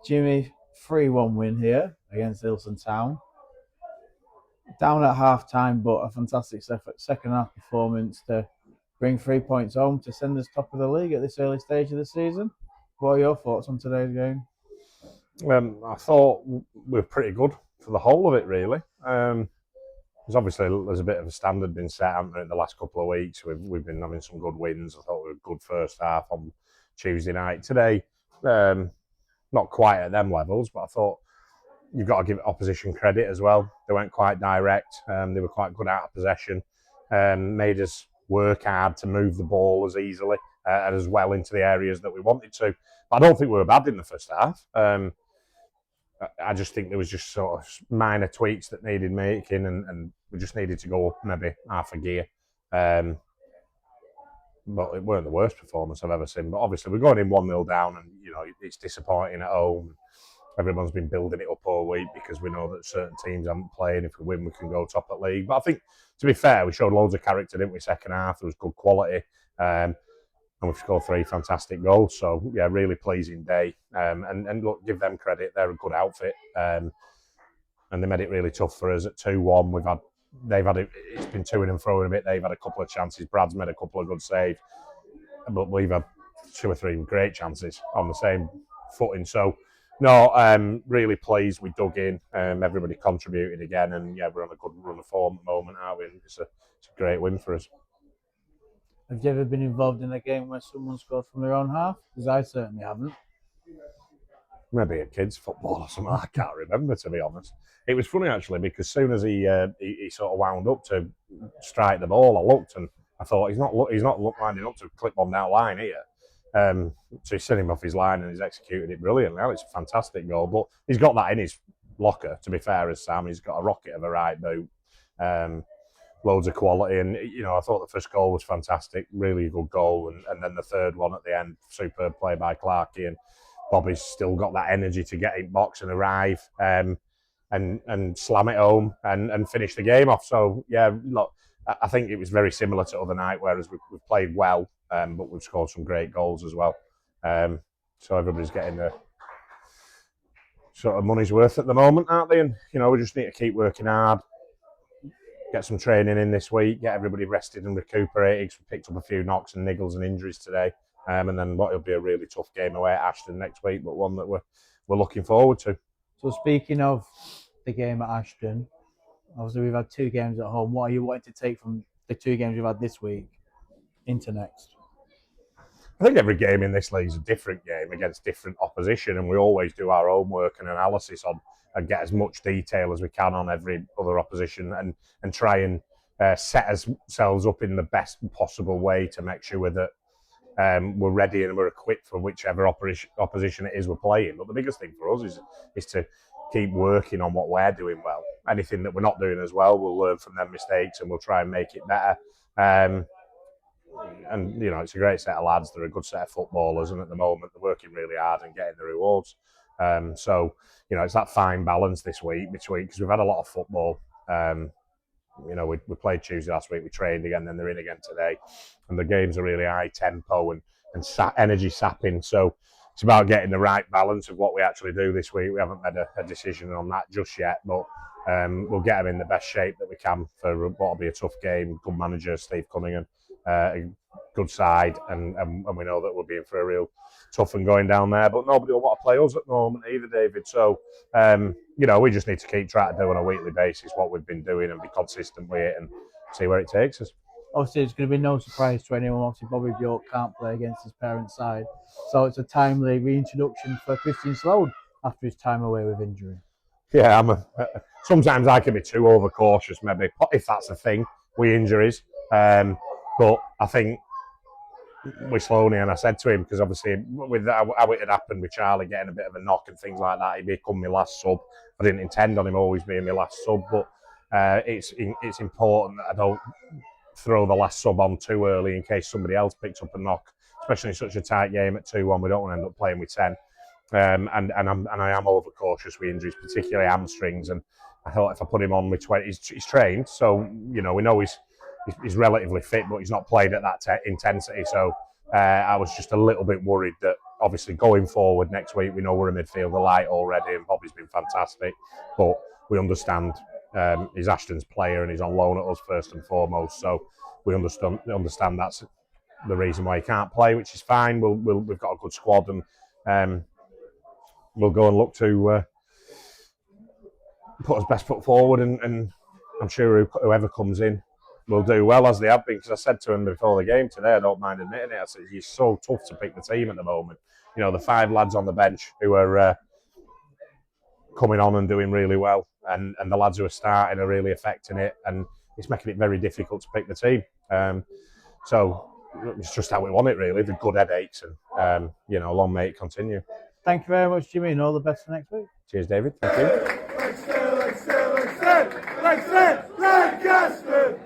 Jimmy, 3-1 win here against Ilkeston Town. Down at half-time, but a fantastic second half performance to bring 3 points home to send us top of the league at this early stage of the season. What are your thoughts on today's game? I thought we were pretty good for the whole of it, really. Because obviously there's a bit of a standard been set, haven't there, in the last couple of weeks. We've been having some good wins. I thought we were a good first half on Tuesday night. Today, not quite at them levels, but I thought you've got to give opposition credit as well. They weren't quite direct. They were quite good out of possession. Made us work hard to move the ball as easily and as well into the areas that we wanted to. But I don't think we were bad in the first half. I just think there was just sort of minor tweaks that needed making, and we just needed to go up maybe half a gear. But it weren't the worst performance I've ever seen. But obviously we're going in 1-0 down, and it's disappointing at home. Everyone's been building it up all week because we know that certain teams aren't playing. If we win, we can go top at league. But I think, to be fair, we showed loads of character, didn't we? Second half, there was good quality. And we've scored 3 fantastic goals. So, yeah, really pleasing day. And look, give them credit. They're a good outfit. And they made it really tough for us at 2-1. It's been to and fro a bit. They've had a couple of chances. Brad's made a couple of good saves. But we've had 2 or 3 great chances on the same footing. So, no, really pleased we dug in. Everybody contributed again. And, yeah, we're on a good run of form at the moment, aren't we? And it's a great win for us. Have you ever been involved in a game where someone scored from their own half? Because I certainly haven't. Maybe at kids' football or something. I can't remember, to be honest. It was funny, actually, because as soon as he sort of wound up to strike the ball, I looked and I thought, he's not winding up to clip on that line here. So he sent him off his line and he's executed it brilliantly. It's a fantastic goal, but he's got that in his locker, to be fair, as Sam. He's got a rocket of a right boot. Loads of quality, and I thought the first goal was fantastic, really good goal, and then the third one at the end, superb play by Clarkey, and Bobby's still got that energy to get in box and arrive and slam it home and finish the game off. So yeah, look, I think it was very similar to other night, whereas we've played well, but we've scored some great goals as well. So everybody's getting the sort of money's worth at the moment, aren't they? And we just need to keep working hard. Get some training in this week, get everybody rested and recuperated. We picked up a few knocks and niggles and injuries today. And then what will be a really tough game away at Ashton next week, but one that we're looking forward to. So speaking of the game at Ashton, obviously we've had 2 games at home. What are you wanting to take from the 2 games we've had this week into next? I think every game in this league is a different game against different opposition, and we always do our own work and analysis on and get as much detail as we can on every other opposition and try and set ourselves up in the best possible way to make sure that we're ready and we're equipped for whichever opposition it is we're playing. But the biggest thing for us is to keep working on what we're doing well. Anything that we're not doing as well, we'll learn from them mistakes and we'll try and make it better. And it's a great set of lads. They're a good set of footballers, and at the moment they're working really hard and getting the rewards. So it's that fine balance this week between, because we've had a lot of football. We played Tuesday last week, we trained again, then they're in again today, and the games are really high tempo and energy sapping. So it's about getting the right balance of what we actually do this week. We haven't made a decision on that just yet, but we'll get them in the best shape that we can for what will be a tough game. Good manager, Steve Cunningham, a good side, and we know that we'll be in for a real tough and going down there, but nobody will want to play us at the moment either, David. So, we just need to keep trying to do on a weekly basis what we've been doing and be consistent with it and see where it takes us. Obviously, it's going to be no surprise to anyone. Obviously, Bobby Bjork can't play against his parents' side, so it's a timely reintroduction for Christian Sloan after his time away with injury. Yeah, sometimes I can be too overcautious, maybe, if that's a thing, with injuries. But I think with Sloaney, and I said to him, because obviously with how it had happened with Charlie getting a bit of a knock and things like that, he become my last sub. I didn't intend on him always being my last sub, but it's important that I don't throw the last sub on too early in case somebody else picks up a knock, especially in such a tight game at 2-1. We don't want to end up playing with 10. And I am overcautious with injuries, particularly hamstrings. And I thought if I put him on with 20, he's trained, so we know he's relatively fit, but he's not played at that intensity. So I was just a little bit worried that obviously going forward next week, we know we're a midfielder light already, and Bobby's been fantastic, but we understand he's Ashton's player and he's on loan at us first and foremost, so we understand that's the reason why he can't play, which is fine. We've got a good squad, and we'll go and look to put his best foot forward, and I'm sure whoever comes in will do well, as they have been, because I said to him before the game today, I don't mind admitting it, I said, he's so tough to pick the team at the moment. You know, the 5 lads on the bench who are coming on and doing really well, and the lads who are starting are really affecting it, and it's making it very difficult to pick the team. So it's just how we want it, really, the good headaches, and you know, long may it continue. Thank you very much, Jimmy, and all the best for next week. Cheers, David. Thank you. Lancaster!